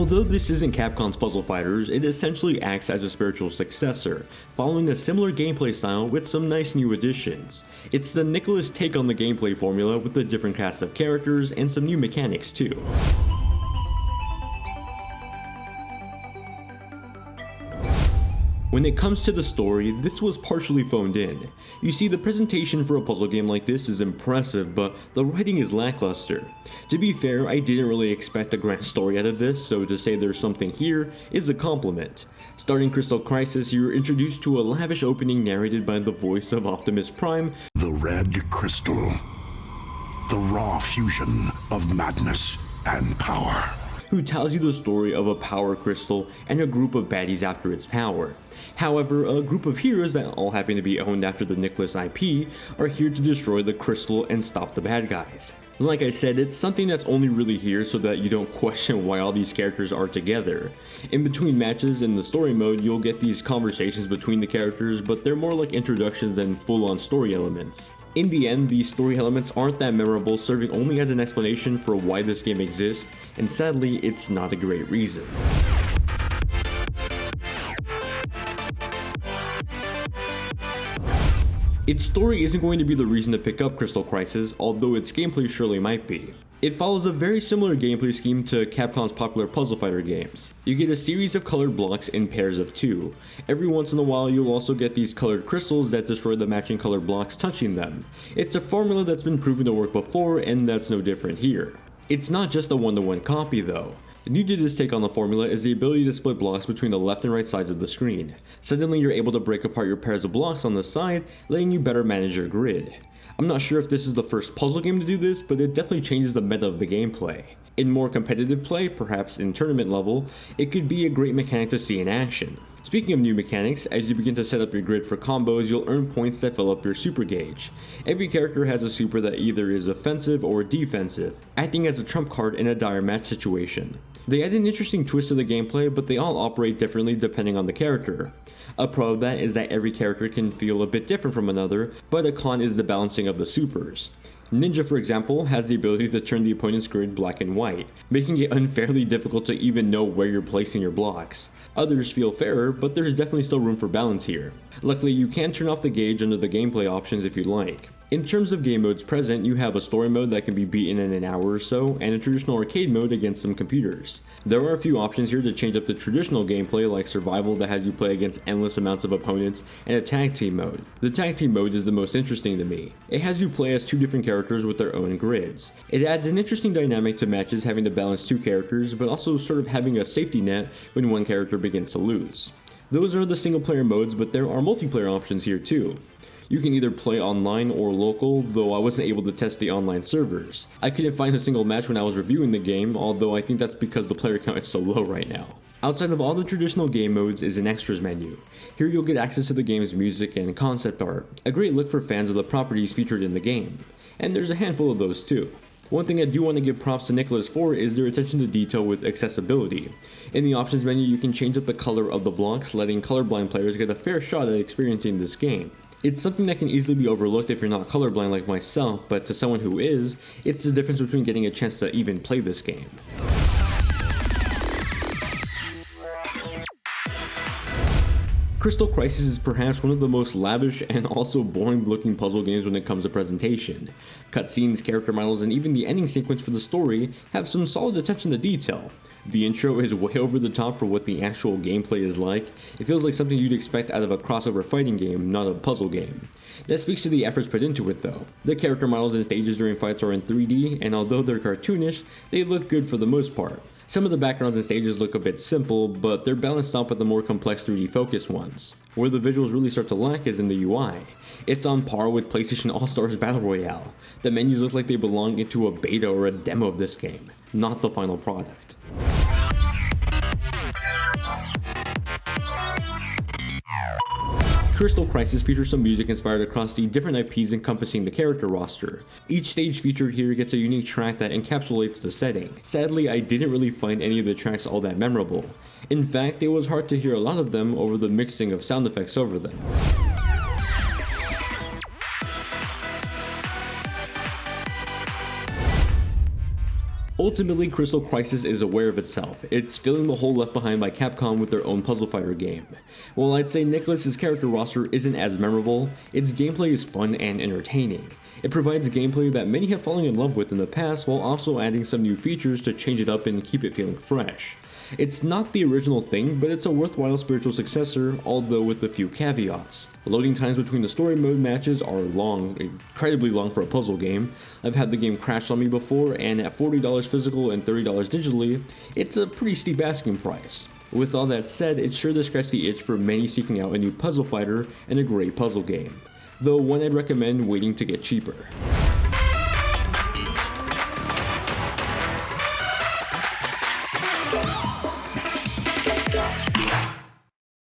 Although this isn't Capcom's Puzzle Fighters, it essentially acts as a spiritual successor, following a similar gameplay style with some nice new additions. It's the Nicalis take on the gameplay formula with a different cast of characters and some new mechanics too. When it comes to the story, this was partially phoned in. You see, the presentation for a puzzle game like this is impressive, but the writing is lackluster. To be fair, I didn't really expect a grand story out of this, so to say there's something here is a compliment. Starting Crystal Crisis, you're introduced to a lavish opening narrated by the voice of Optimus Prime. The red crystal. The raw fusion of madness and power. Who tells you the story of a power crystal and a group of baddies after its power. However, a group of heroes that all happen to be owned after the Nicalis IP are here to destroy the crystal and stop the bad guys. Like I said, it's something that's only really here so that you don't question why all these characters are together. In between matches in the story mode, you'll get these conversations between the characters, but they're more like introductions than full-on story elements. In the end, these story elements aren't that memorable, serving only as an explanation for why this game exists, and sadly, it's not a great reason. Its story isn't going to be the reason to pick up Crystal Crisis, although its gameplay surely might be. It follows a very similar gameplay scheme to Capcom's popular puzzle fighter games. You get a series of colored blocks in pairs of 2. Every once in a while you'll also get these colored crystals that destroy the matching colored blocks touching them. It's a formula that's been proven to work before, and that's no different here. It's not just a one-to-one copy though. New to this take on the formula is the ability to split blocks between the left and right sides of the screen. Suddenly you're able to break apart your pairs of blocks on the side, letting you better manage your grid. I'm not sure if this is the first puzzle game to do this, but it definitely changes the meta of the gameplay. In more competitive play, perhaps in tournament level, it could be a great mechanic to see in action. Speaking of new mechanics, as you begin to set up your grid for combos, you'll earn points that fill up your super gauge. Every character has a super that either is offensive or defensive, acting as a trump card in a dire match situation. They add an interesting twist to the gameplay, but they all operate differently depending on the character. A pro of that is that every character can feel a bit different from another, but a con is the balancing of the supers. Ninja, for example, has the ability to turn the opponent's grid black and white, making it unfairly difficult to even know where you're placing your blocks. Others feel fairer, but there's definitely still room for balance here. Luckily, you can turn off the gauge under the gameplay options if you'd like. In terms of game modes present, you have a story mode that can be beaten in an hour or so, and a traditional arcade mode against some computers. There are a few options here to change up the traditional gameplay, like survival that has you play against endless amounts of opponents, and a tag team mode. The tag team mode is the most interesting to me. It has you play as 2 different characters with their own grids. It adds an interesting dynamic to matches, having to balance 2 characters, but also sort of having a safety net when one character begins to lose. Those are the single player modes, but there are multiplayer options here too. You can either play online or local, though I wasn't able to test the online servers. I couldn't find a single match when I was reviewing the game, although I think that's because the player count is so low right now. Outside of all the traditional game modes is an extras menu. Here you'll get access to the game's music and concept art, a great look for fans of the properties featured in the game. And there's a handful of those too. One thing I do want to give props to Nicalis for is their attention to detail with accessibility. In the options menu you can change up the color of the blocks, letting colorblind players get a fair shot at experiencing this game. It's something that can easily be overlooked if you're not colorblind like myself, but to someone who is, it's the difference between getting a chance to even play this game. Crystal Crisis is perhaps one of the most lavish and also boring looking puzzle games when it comes to presentation. Cutscenes, character models, and even the ending sequence for the story have some solid attention to detail. The intro is way over the top for what the actual gameplay is like. It feels like something you'd expect out of a crossover fighting game, not a puzzle game. That speaks to the efforts put into it though. The character models and stages during fights are in 3D, and although they're cartoonish, they look good for the most part. Some of the backgrounds and stages look a bit simple, but they're balanced out with the more complex 3D focused ones. Where the visuals really start to lack is in the UI. It's on par with PlayStation All-Stars Battle Royale. The menus look like they belong into a beta or a demo of this game, not the final product. Crystal Crisis features some music inspired across the different IPs encompassing the character roster. Each stage featured here gets a unique track that encapsulates the setting. Sadly, I didn't really find any of the tracks all that memorable. In fact, it was hard to hear a lot of them over the mixing of sound effects over them. Ultimately, Crystal Crisis is aware of itself. It's filling the hole left behind by Capcom with their own puzzle fighter game. While I'd say Nicalis' character roster isn't as memorable, its gameplay is fun and entertaining. It provides gameplay that many have fallen in love with in the past while also adding some new features to change it up and keep it feeling fresh. It's not the original thing, but it's a worthwhile spiritual successor, although with a few caveats. Loading times between the story mode matches are long, incredibly long for a puzzle game. I've had the game crash on me before, and at $40 physical and $30 digitally, it's a pretty steep asking price. With all that said, it's sure to scratch the itch for many seeking out a new puzzle fighter and a great puzzle game, though one I'd recommend waiting to get cheaper.